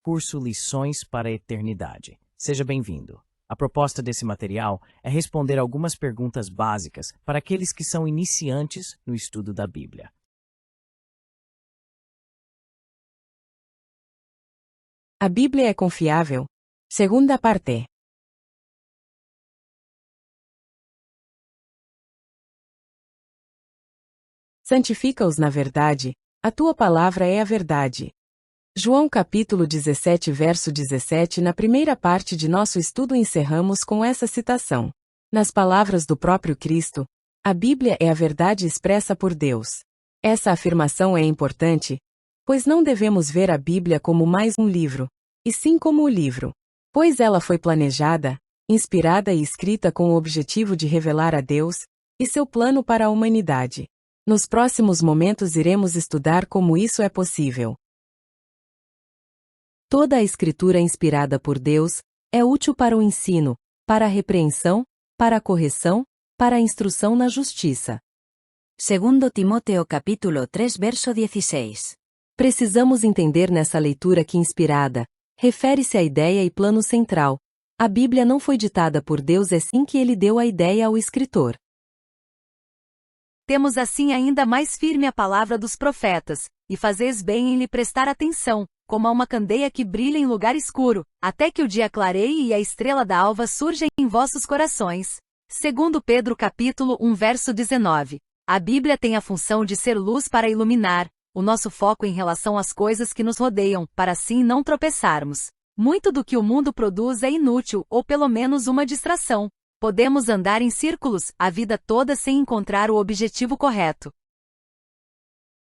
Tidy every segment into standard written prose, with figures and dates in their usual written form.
curso Lições para a Eternidade. Seja bem-vindo. A proposta desse material é responder algumas perguntas básicas para aqueles que são iniciantes no estudo da Bíblia. A Bíblia é confiável? Segunda parte. Santifica-os na verdade, a tua palavra é a verdade. João capítulo 17 verso 17. Na primeira parte de nosso estudo encerramos com essa citação. Nas palavras do próprio Cristo, a Bíblia é a verdade expressa por Deus. Essa afirmação é importante, pois não devemos ver a Bíblia como mais um livro, e sim como o livro, pois ela foi planejada, inspirada e escrita com o objetivo de revelar a Deus e seu plano para a humanidade. Nos próximos momentos iremos estudar como isso é possível. Toda a Escritura inspirada por Deus é útil para o ensino, para a repreensão, para a correção, para a instrução na justiça. Segundo Timóteo capítulo 3 verso 16. Precisamos entender nessa leitura que inspirada refere-se à ideia e plano central. A Bíblia não foi ditada por Deus, é sim que ele deu a ideia ao escritor. Temos assim ainda mais firme a palavra dos profetas, e fazeis bem em lhe prestar atenção, como a uma candeia que brilha em lugar escuro, até que o dia clareie e a estrela da alva surja em vossos corações. Segundo Pedro capítulo 1 verso 19. A Bíblia tem a função de ser luz para iluminar o nosso foco em relação às coisas que nos rodeiam, para assim não tropeçarmos. Muito do que o mundo produz é inútil, ou pelo menos uma distração. Podemos andar em círculos a vida toda sem encontrar o objetivo correto.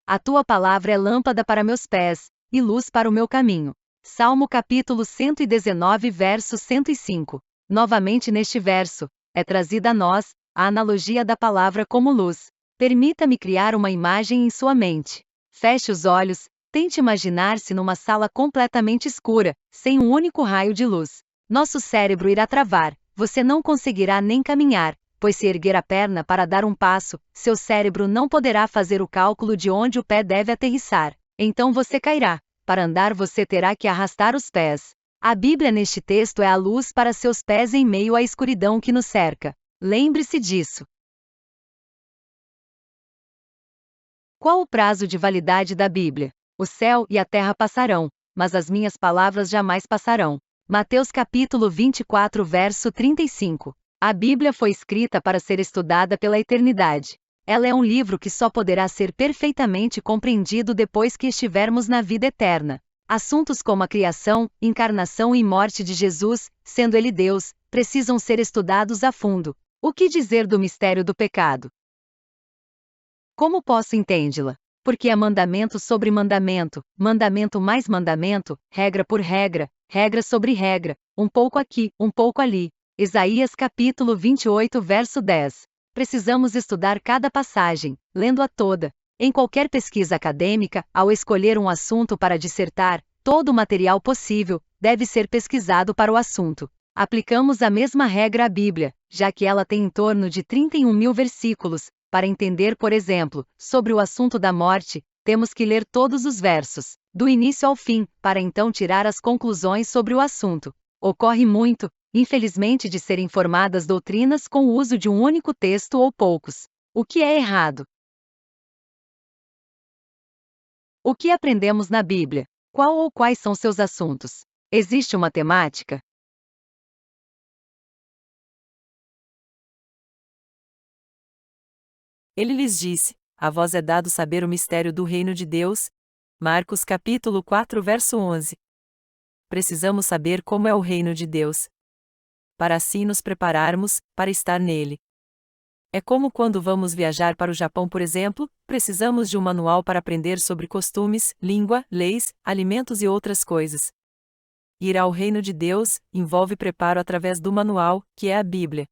A tua palavra é lâmpada para meus pés, e luz para o meu caminho. Salmo capítulo 119 verso 105. Novamente neste verso, é trazida a nós a analogia da palavra como luz. Permita-me criar uma imagem em sua mente. Feche os olhos, tente imaginar-se numa sala completamente escura, sem um único raio de luz. Nosso cérebro irá travar, você não conseguirá nem caminhar, pois se erguer a perna para dar um passo, seu cérebro não poderá fazer o cálculo de onde o pé deve aterrissar. Então você cairá. Para andar você terá que arrastar os pés. A Bíblia neste texto é a luz para seus pés em meio à escuridão que nos cerca. Lembre-se disso. Qual o prazo de validade da Bíblia? O céu e a terra passarão, mas as minhas palavras jamais passarão. Mateus capítulo 24 verso 35. A Bíblia foi escrita para ser estudada pela eternidade. Ela é um livro que só poderá ser perfeitamente compreendido depois que estivermos na vida eterna. Assuntos como a criação, encarnação e morte de Jesus, sendo ele Deus, precisam ser estudados a fundo. O que dizer do mistério do pecado? Como posso entendê-la? Porque é mandamento sobre mandamento, mandamento mais mandamento, regra por regra, regra sobre regra, um pouco aqui, um pouco ali. Isaías capítulo 28 verso 10. Precisamos estudar cada passagem, lendo-a toda. Em qualquer pesquisa acadêmica, ao escolher um assunto para dissertar, todo o material possível deve ser pesquisado para o assunto. Aplicamos a mesma regra à Bíblia, já que ela tem em torno de 31.000 versículos. Para entender, por exemplo, sobre o assunto da morte, temos que ler todos os versos, do início ao fim, para então tirar as conclusões sobre o assunto. Ocorre muito, infelizmente, de serem formadas doutrinas com o uso de um único texto ou poucos. O que é errado? O que aprendemos na Bíblia? Qual ou quais são seus assuntos? Existe uma temática? Ele lhes disse: a vós é dado saber o mistério do reino de Deus. Marcos capítulo 4 verso 11. Precisamos saber como é o reino de Deus, para assim nos prepararmos para estar nele. É como quando vamos viajar para o Japão, por exemplo, precisamos de um manual para aprender sobre costumes, língua, leis, alimentos e outras coisas. Ir ao reino de Deus envolve preparo através do manual, que é a Bíblia.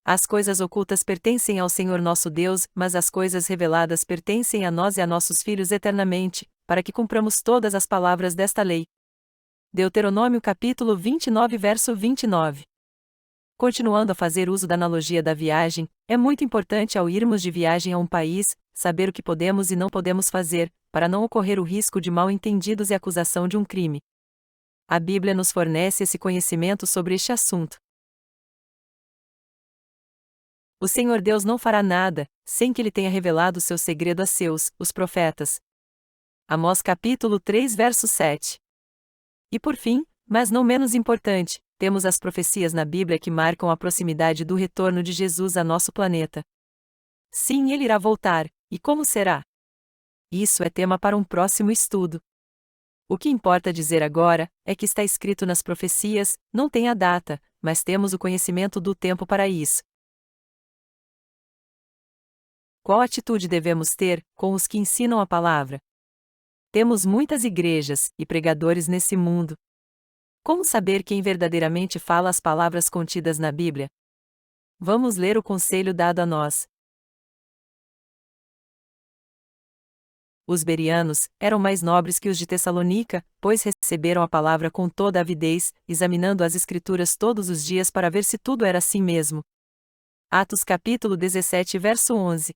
As coisas ocultas pertencem ao Senhor nosso Deus, mas as coisas reveladas pertencem a nós e a nossos filhos eternamente, para que cumpramos todas as palavras desta lei. Deuteronômio capítulo 29 verso 29. Continuando a fazer uso da analogia da viagem, é muito importante ao irmos de viagem a um país, saber o que podemos e não podemos fazer, para não ocorrer o risco de mal-entendidos e acusação de um crime. A Bíblia nos fornece esse conhecimento sobre este assunto. O Senhor Deus não fará nada, sem que Ele tenha revelado seu segredo a os profetas. Amós capítulo 3 verso 7. E por fim, mas não menos importante, temos as profecias na Bíblia que marcam a proximidade do retorno de Jesus a nosso planeta. Sim, Ele irá voltar, e como será? Isso é tema para um próximo estudo. O que importa dizer agora, é que está escrito nas profecias, não tem a data, mas temos o conhecimento do tempo para isso. Qual atitude devemos ter com os que ensinam a palavra? Temos muitas igrejas e pregadores nesse mundo. Como saber quem verdadeiramente fala as palavras contidas na Bíblia? Vamos ler o conselho dado a nós. Os bereanos eram mais nobres que os de Tessalônica, pois receberam a palavra com toda avidez, examinando as Escrituras todos os dias para ver se tudo era assim mesmo. Atos capítulo 17 verso 11.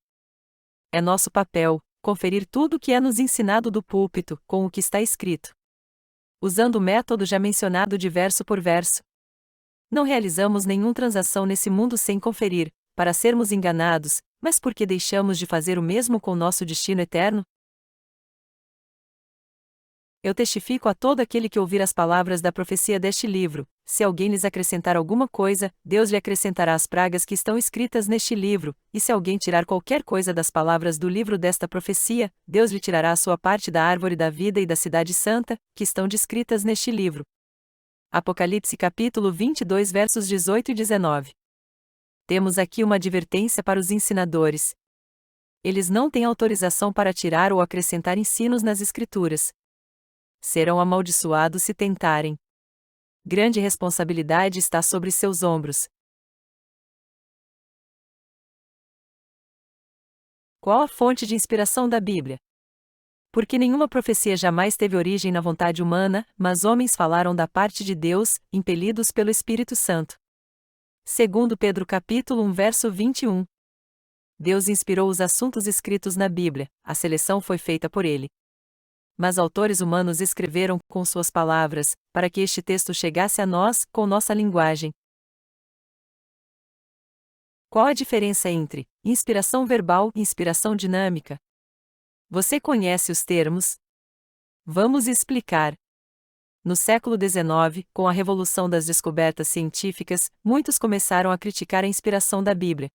É nosso papel conferir tudo o que é nos ensinado do púlpito com o que está escrito, usando o método já mencionado de verso por verso. Não realizamos nenhuma transação nesse mundo sem conferir, para sermos enganados, mas porque deixamos de fazer o mesmo com nosso destino eterno? Eu testifico a todo aquele que ouvir as palavras da profecia deste livro: se alguém lhes acrescentar alguma coisa, Deus lhe acrescentará as pragas que estão escritas neste livro, e se alguém tirar qualquer coisa das palavras do livro desta profecia, Deus lhe tirará a sua parte da árvore da vida e da cidade santa, que estão descritas neste livro. Apocalipse capítulo 22 versos 18 e 19. Temos aqui uma advertência para os ensinadores. Eles não têm autorização para tirar ou acrescentar ensinos nas Escrituras. Serão amaldiçoados se tentarem. Grande responsabilidade está sobre seus ombros. Qual a fonte de inspiração da Bíblia? Porque nenhuma profecia jamais teve origem na vontade humana, mas homens falaram da parte de Deus, impelidos pelo Espírito Santo. Segundo Pedro capítulo 1 verso 21. Deus inspirou os assuntos escritos na Bíblia, a seleção foi feita por Ele. Mas autores humanos escreveram com suas palavras, para que este texto chegasse a nós, com nossa linguagem. Qual a diferença entre inspiração verbal e inspiração dinâmica? Você conhece os termos? Vamos explicar. No século XIX, com a revolução das descobertas científicas, muitos começaram a criticar a inspiração da Bíblia.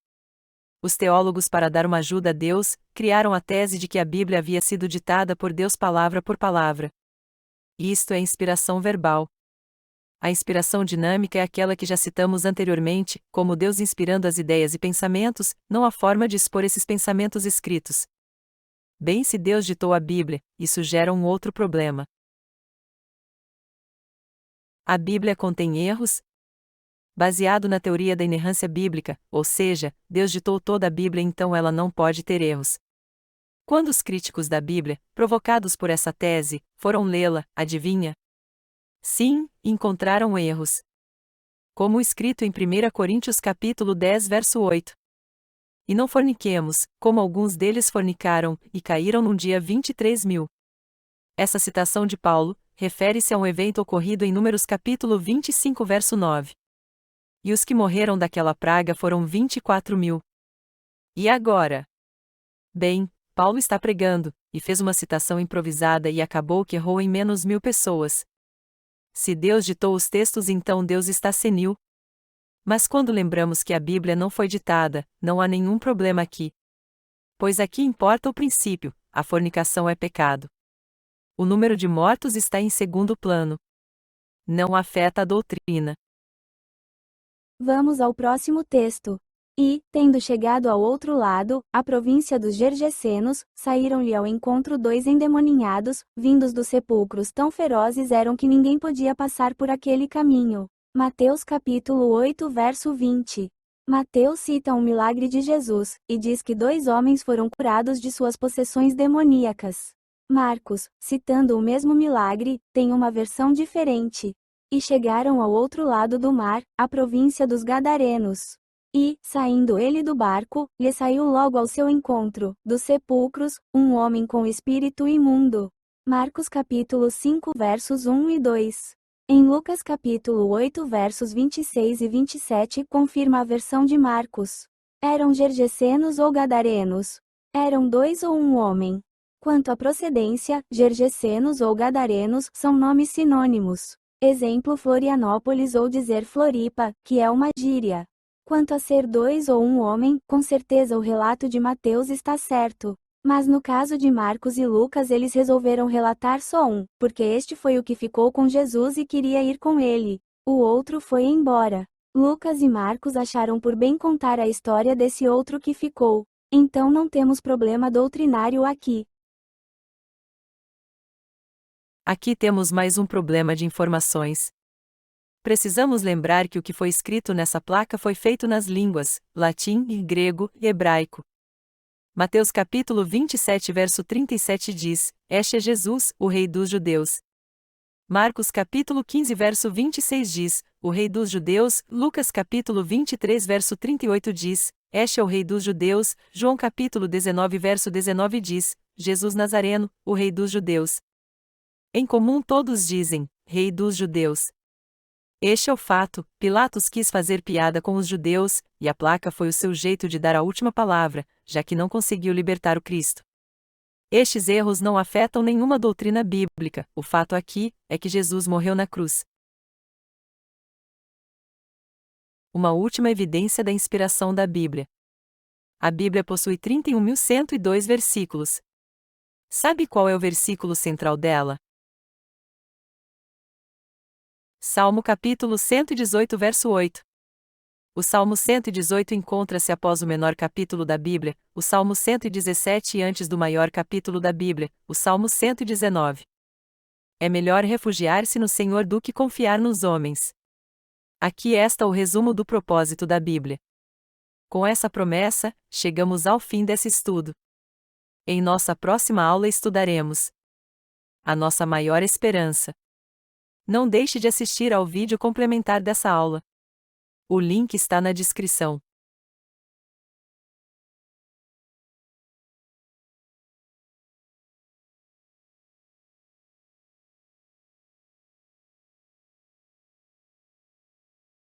Os teólogos, para dar uma ajuda a Deus, criaram a tese de que a Bíblia havia sido ditada por Deus palavra por palavra. Isto é inspiração verbal. A inspiração dinâmica é aquela que já citamos anteriormente, como Deus inspirando as ideias e pensamentos, não a forma de expor esses pensamentos escritos. Bem, se Deus ditou a Bíblia, isso gera um outro problema. A Bíblia contém erros? Baseado na teoria da inerrância bíblica, ou seja, Deus ditou toda a Bíblia, então ela não pode ter erros. Quando os críticos da Bíblia, provocados por essa tese, foram lê-la, adivinha? Sim, encontraram erros. Como escrito em 1 Coríntios capítulo 10 verso 8. E não forniquemos, como alguns deles fornicaram, e caíram num dia 23.000. Essa citação de Paulo refere-se a um evento ocorrido em Números capítulo 25 verso 9. E os que morreram daquela praga foram 24.000. E agora? Bem, Paulo está pregando, e fez uma citação improvisada e acabou que errou em menos 1.000 pessoas. Se Deus ditou os textos, então Deus está senil. Mas quando lembramos que a Bíblia não foi ditada, não há nenhum problema aqui. Pois aqui importa o princípio: a fornicação é pecado. O número de mortos está em segundo plano. Não afeta a doutrina. Vamos ao próximo texto. E, tendo chegado ao outro lado, a província dos Gergesenos, saíram-lhe ao encontro 2 endemoninhados, vindos dos sepulcros tão ferozes eram que ninguém podia passar por aquele caminho. Mateus capítulo 8 verso 20. Mateus cita um milagre de Jesus, e diz que 2 homens foram curados de suas possessões demoníacas. Marcos, citando o mesmo milagre, tem uma versão diferente. E chegaram ao outro lado do mar, a província dos Gadarenos. E, saindo ele do barco, lhe saiu logo ao seu encontro, dos sepulcros, um homem com espírito imundo. Marcos capítulo 5 versos 1 e 2. Em Lucas capítulo 8 versos 26 e 27 confirma a versão de Marcos. Eram gergesenos ou gadarenos? Eram dois ou um homem? Quanto à procedência, gergesenos ou gadarenos são nomes sinônimos. Exemplo Florianópolis ou dizer Floripa, que é uma gíria. Quanto a ser dois ou um homem, com certeza o relato de Mateus está certo. Mas no caso de Marcos e Lucas eles resolveram relatar só um, porque este foi o que ficou com Jesus e queria ir com ele. O outro foi embora. Lucas e Marcos acharam por bem contar a história desse outro que ficou. Então não temos problema doutrinário aqui. Aqui temos mais um problema de informações. Precisamos lembrar que o que foi escrito nessa placa foi feito nas línguas latim, grego e hebraico. Mateus capítulo 27 verso 37 diz: Este é Jesus, o Rei dos Judeus. Marcos capítulo 15 verso 26 diz: O Rei dos Judeus. Lucas capítulo 23 verso 38 diz: Este é o Rei dos Judeus. João capítulo 19 verso 19 diz: Jesus Nazareno, o Rei dos Judeus. Em comum todos dizem: Rei dos Judeus. Este é o fato. Pilatos quis fazer piada com os judeus, e a placa foi o seu jeito de dar a última palavra, já que não conseguiu libertar o Cristo. Estes erros não afetam nenhuma doutrina bíblica, o fato aqui é que Jesus morreu na cruz. Uma última evidência da inspiração da Bíblia. A Bíblia possui 31.102 versículos. Sabe qual é o versículo central dela? Salmo capítulo 118 verso 8. O Salmo 118 encontra-se após o menor capítulo da Bíblia, o Salmo 117 e antes do maior capítulo da Bíblia, o Salmo 119. É melhor refugiar-se no Senhor do que confiar nos homens. Aqui está o resumo do propósito da Bíblia. Com essa promessa, chegamos ao fim desse estudo. Em nossa próxima aula estudaremos a nossa maior esperança. Não deixe de assistir ao vídeo complementar dessa aula. O link está na descrição.